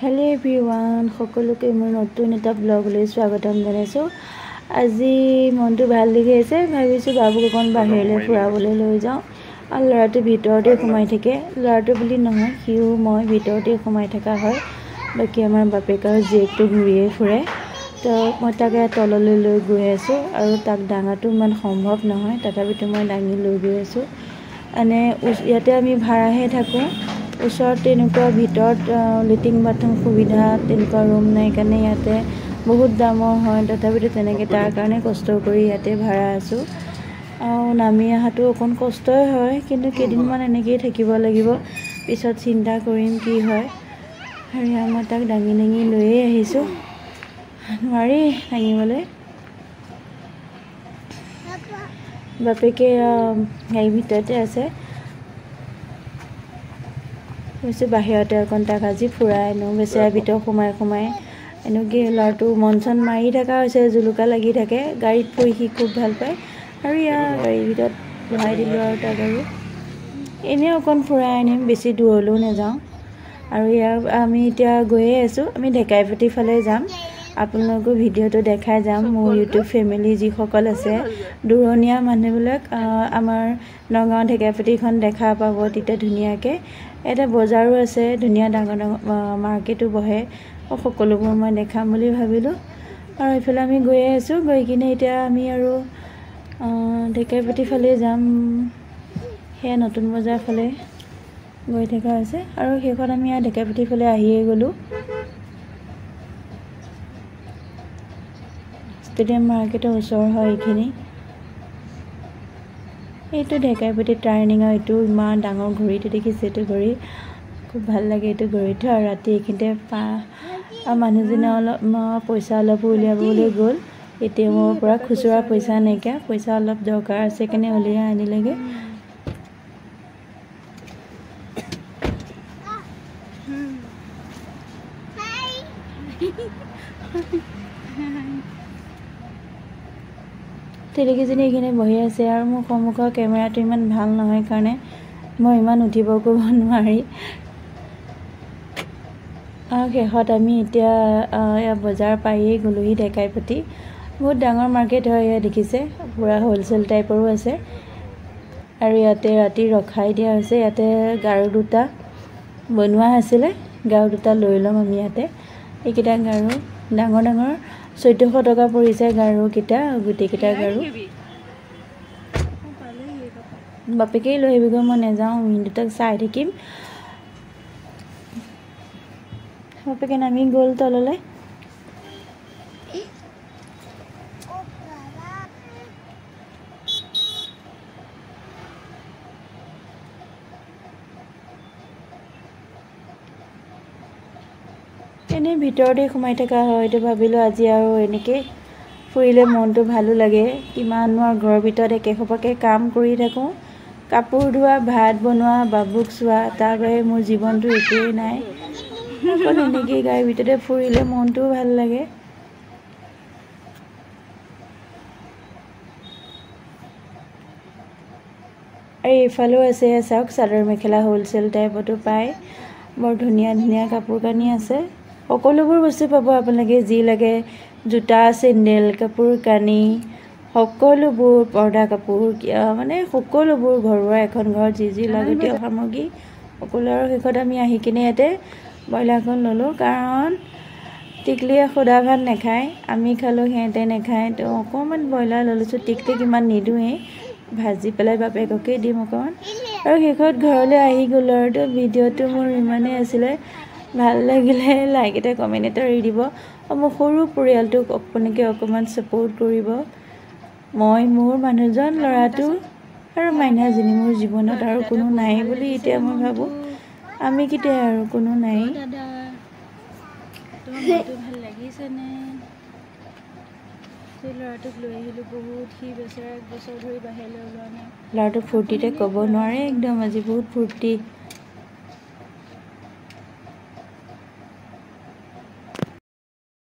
Hello everyone সকলোকে মোৰ নতুন এটা ব্লগলৈ স্বাগতম জনাইছো। আজি মনটো ভাল লাগি আছে, ভাবিছো বাবুক অকণ বাহিৰলৈ ফুৰাবলৈ লৈ যাওঁ। আৰু ল'ৰাটো ভিতৰতে সোমাই থাকে, ল'ৰাটো বুলি নহয় সিও মই ভিতৰতে সোমাই থকা হয়। বাকী আমাৰ বাপেক আৰু জীয়েকটো ঘূৰিয়ে ফুৰে, তো মই তাকে তললৈ লৈ গৈ আছোঁ আৰু তাক ডাঙাটো ইমান সম্ভৱ নহয়, তথাপিতো মই দাঙি লৈ গৈ আছোঁ। মানে ইয়াতে আমি ভাড়াহে থাকোঁ, ওচৰত তেনেকুৱা ভিতৰত লেট্ৰিন বাথৰুম সুবিধা তেনেকুৱা ৰুম নাই কাৰণে ইয়াতে বহুত দামৰ হয়। তথাপিতো তেনেকৈ তাৰ কাৰণে কষ্ট কৰি ইয়াতে ভাড়া আছোঁ। আৰু নামি অহাটো অকণ কষ্টই হয়, কিন্তু কেইদিনমান এনেকৈয়ে থাকিব লাগিব, পিছত চিন্তা কৰিম কি হয়। আৰু মই তাক দাঙি দাঙি লৈয়ে আহিছোঁ, নোৱাৰি দাঙিবলৈ। বাপেকে গাড়ীৰ ভিতৰতে আছে, কৈছোঁ বাহিৰতে অকণ তাক আজি ফুৰাই আনো। বেচেৰা ভিতৰত সোমাই সোমাই এনেকৈ ল'ৰাটো মন চন মাৰি থকা হৈছে, জুলুকা লাগি থাকে। গাড়ীত ফুৰি সি খুব ভাল পায়, আৰু ইয়াৰ গাড়ীৰ ভিতৰত বহাই দিলোঁ আৰু তাক আৰু এনেই অকণ ফুৰাই আনিম, বেছি দূৰলৈও নাযাওঁ। আৰু ইয়াৰ আমি এতিয়া গৈয়ে আছোঁ, আমি ঢেকাইপতি ফালে যাম। আপোনালোকৰ ভিডিঅ'টো দেখাই যাম। মোৰ ইউটিউব ফেমিলি যিসকল আছে, দূৰণীয়া মানুহবিলাক আমাৰ নগাঁও ঢেকাইপতিখন দেখা পাব তেতিয়া ধুনীয়াকৈ। এটা বজাৰো আছে, ধুনীয়া ডাঙৰ ডাঙৰ মাৰ্কেটো বহে, সকলোবোৰ মই দেখাম বুলি ভাবিলোঁ। আৰু এইফালে আমি গৈয়ে আছোঁ, গৈ কিনে এতিয়া আমি আৰু ঢেকাইপতি ফালে যাম। সেয়া নতুন বজাৰ ফালে গৈ থকা হৈছে, আৰু শেষত আমি ইয়াত ঢেকাইপতি ফালে আহিয়ে গ'লোঁ। ষ্টেডিয়াম মাৰ্কেটৰ ওচৰ হয় এইখিনি। এইটো ঢেকাইপতি টাৰ্ণিং, আৰু এইটো ইমান ডাঙৰ ঘড়ীটো দেখিছে, এইটো ঘড়ী খুব ভাল লাগে এইটো ঘড়ীটো। আৰু ৰাতি এইখিনিতে মানুহজনে অলপ পইচা অলপ উলিয়াবলৈ গ'ল ATM-ৰ পৰা, খুচুৰা পইচা নাইকিয়া, পইচা অলপ দৰকাৰ আছে কাৰণে উলিয়াই আনিলেগৈ। তেলেকীজনী এইখিনি বহি আছে, আৰু মোৰ সন্মুখৰ কেমেৰাটো ইমান ভাল নহয় কাৰণে মই ইমান উঠিব কৰিব নোৱাৰি। আৰু শেষত আমি এতিয়া বজাৰ পায়েই গ'লোহি ঢেকাইপতি। বহুত ডাঙৰ মাৰ্কেট হয়, ইয়াত দেখিছে পূৰা হ'লচেল টাইপৰো আছে। আৰু ইয়াতে ৰাতি ৰখাই দিয়া হৈছে, ইয়াতে গাৰু দুটা বনোৱা আছিলে, গাৰু দুটা লৈ ল'ম আমি ইয়াতে। এইকেইটা গাৰু ডাঙৰ ডাঙৰ 1400 টকা পৰিছে গাৰুকেইটা, গোটেইকেইটা গাৰু। বাপেকেই লৈ আহিবগৈ, মই নাযাওঁ, দুটাক চাই থাকিম। বাপেকে নামি গ'ল তললৈ। এনেই ভিতৰতে সোমাই থকা হয়, এইটো ভাবিলোঁ আজি আৰু এনেকৈ ফুৰিলে মনটো ভালো লাগে। কিমাননো আৰু ঘৰৰ ভিতৰত একেসোপাকে কাম কৰি থাকোঁ, কাপোৰ ধোৱা, ভাত বনোৱা, বাবুক চোৱা, তাৰ বাহিৰে মোৰ জীৱনটো একোৱেই নাই। অকল এনেকেই গাড়ীৰ ভিতৰতে ফুৰিলে মনটোও ভাল লাগে। আৰু এইফালেও আছে, চাওক চাদৰ মেখেলা হ'লচেল টাইপতো পায়, বৰ ধুনীয়া ধুনীয়া কাপোৰ কানি আছে। সকলোবোৰ বস্তু পাব আপোনালোকে, যি লাগে জোতা, চেণ্ডেল, কাপোৰ কানি, সকলোবোৰ পৰ্দা কাপোৰ, মানে সকলোবোৰ ঘৰুৱা এখন ঘৰত যি যি লাগতীয়াল সামগ্ৰী সকলো। আৰু শেষত আমি আহি কিনে ইয়াতে ব্ৰইলাৰখন ল'লোঁ, কাৰণ টিকলিয়ে সোধা ভাত নাখায়, আমি খালোঁ সিহঁতে নাখায়, তো অকণমান ব্ৰইলাৰ লৈ লৈছোঁ। টিকলিক ইমান নিদিওঁৱেই, ভাজি পেলাই বাপেককেই দিম অকণমান। আৰু শেষত ঘৰলৈ আহি গ'লোঁ। আৰু ভিডিঅ'টো মোৰ ইমানেই আছিলে, ভাল লাগিলে লাইক এটা কমেণ্ট এটা এৰি দিব, আৰু মোৰ সৰু পৰিয়ালটোক আপোনালোকে অকণমান ছাপোৰ্ট কৰিব। মই, মোৰ মানুহজন, ল'ৰাটো আৰু মাইনাজনী, মোৰ জীৱনত আৰু কোনো নাই বুলি এতিয়া মই ভাবোঁ। আমি কেতিয়া আৰু কোনো নাই। ভাল লাগিছেনে? ল'ৰাটোক লৈ আহিলোঁ, বহুত সি বেচেৰা 1 বছৰ ধৰি বাহিৰলৈ ওলোৱা নাই। ল'ৰাটো ফূৰ্তিতে ক'ব নোৱাৰে একদম, আজি বহুত ফূৰ্তি।